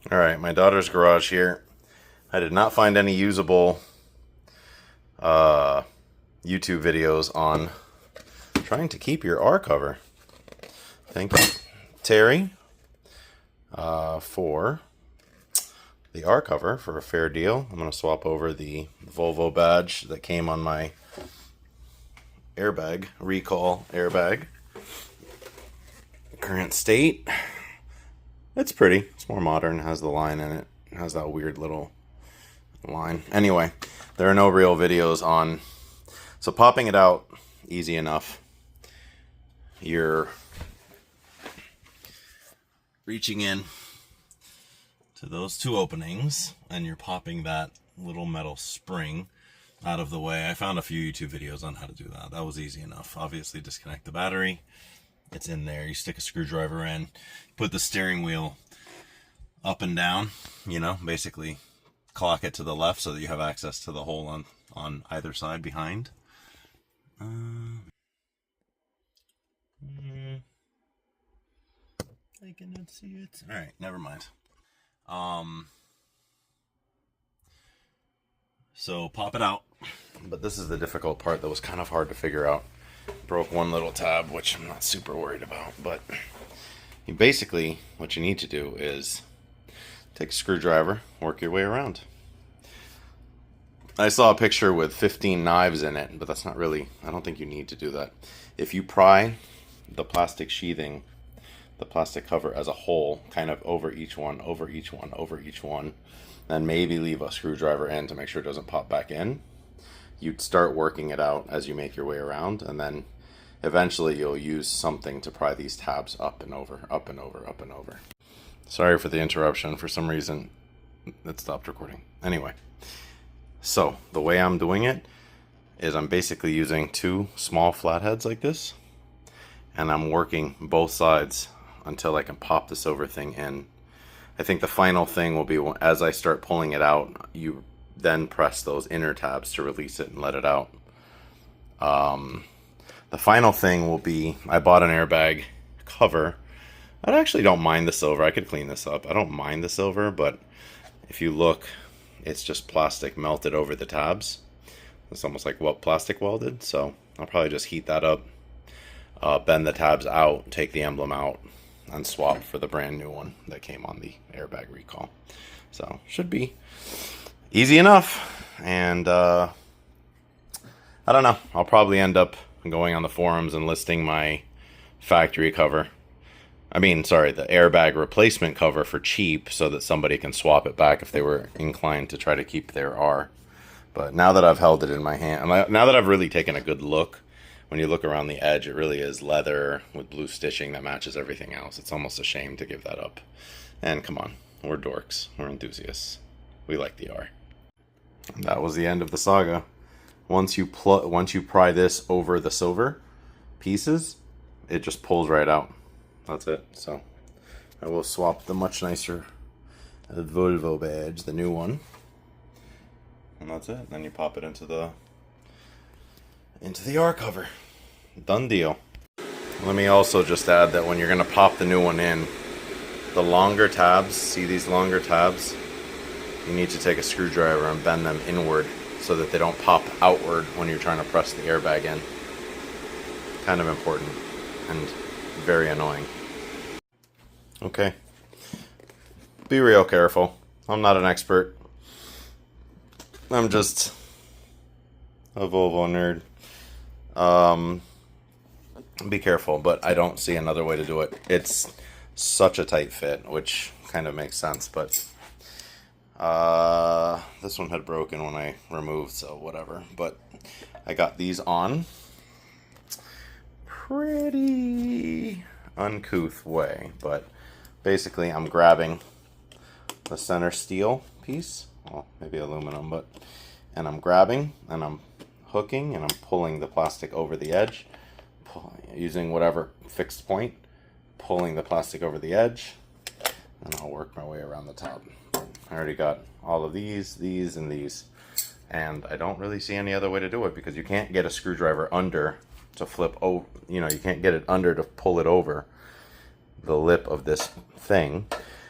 Alright, my daughter's garage here. I did not find any usable YouTube videos on trying to keep your R cover. Thank you, Terry, for the R cover for a fair deal. I'm going to swap over the Volvo badge that came on my airbag, recall airbag. Current state. It's pretty. It's more modern. It has the line in it. It has that weird little line. Anyway, there are no real videos on. So popping it out, easy enough. You're reaching in to those two openings and you're popping that little metal spring out of the way. I found a few YouTube videos on how to do that. That was easy enough. Obviously disconnect the battery. It's in there. You stick a screwdriver in, put the steering wheel up and down, you know, basically clock it to the left so that you have access to the hole on either side behind. I cannot see it. All right, never mind. So pop it out. But this is the difficult part that was kind of hard to figure out. Broke one little tab, which I'm not super worried about, but you basically, what you need to do is take a screwdriver, work your way around. I saw a picture with 15 knives in it, but that's not really, I don't think you need to do that. If you pry the plastic sheathing, the plastic cover as a whole, kind of over each one, over each one, over each one, then maybe leave a screwdriver in to make sure it doesn't pop back in. You'd start working it out as you make your way around, and then eventually you'll use something to pry these tabs up and over, up and over, up and over. Sorry for the interruption. For some reason, it stopped recording. Anyway, so the way I'm doing it is I'm basically using two small flatheads like this, and I'm working both sides until I can pop this over thing in. I think the final thing will be as I start pulling it out, you then press those inner tabs to release it and let it out. The final thing will be, I bought an airbag cover. I actually don't mind the silver. I could clean this up. I don't mind the silver, but if you look, it's just plastic melted over the tabs. It's almost like plastic welded. So I'll probably just heat that up, bend the tabs out, take the emblem out, and swap for the brand new one that came on the airbag recall. So should be easy enough. And I don't know, I'll probably end up going on the forums and listing my factory cover. The airbag replacement cover for cheap so that somebody can swap it back if they were inclined to try to keep their R. But now that I've held it in my hand, now that I've really taken a good look, when you look around the edge, it really is leather with blue stitching that matches everything else. It's almost a shame to give that up. And come on, we're dorks, we're enthusiasts. We like the R. And that was the end of the saga. Once you pry this over the silver pieces, it just pulls right out. That's it. So I will swap the much nicer Volvo badge, the new one, and that's it. Then you pop it into the R cover. Done deal. Let me also just add that when you're going to pop the new one in, the longer tabs, see these longer tabs? You need to take a screwdriver and bend them inward so that they don't pop outward when you're trying to press the airbag in. Kind of important and very annoying. Okay. Be real careful. I'm not an expert. I'm just a Volvo nerd. Be careful, but I don't see another way to do it. It's such a tight fit, which kind of makes sense, but this one had broken when I removed, so whatever. But I got these on pretty uncouth way, but basically I'm grabbing the center steel piece, well, maybe aluminum, and I'm grabbing and I'm hooking and I'm pulling the plastic over the edge, using whatever fixed point, pulling the plastic over the edge, and I'll work my way around the top. I already got all of these, and these, and I don't really see any other way to do it because you can't get a screwdriver under to flip over, you can't get it under to pull it over the lip of this thing.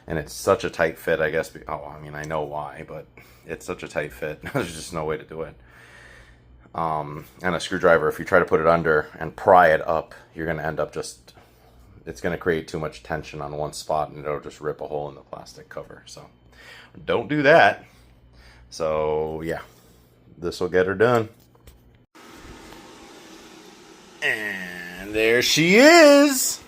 And it's such a tight fit, I guess. Oh, I mean, I know why, but it's such a tight fit. There's just no way to do it. And a screwdriver, if you try to put it under and pry it up, you're going to end up just, it's going to create too much tension on one spot and it'll just rip a hole in the plastic cover. So don't do that. So yeah, this will get her done. And there she is.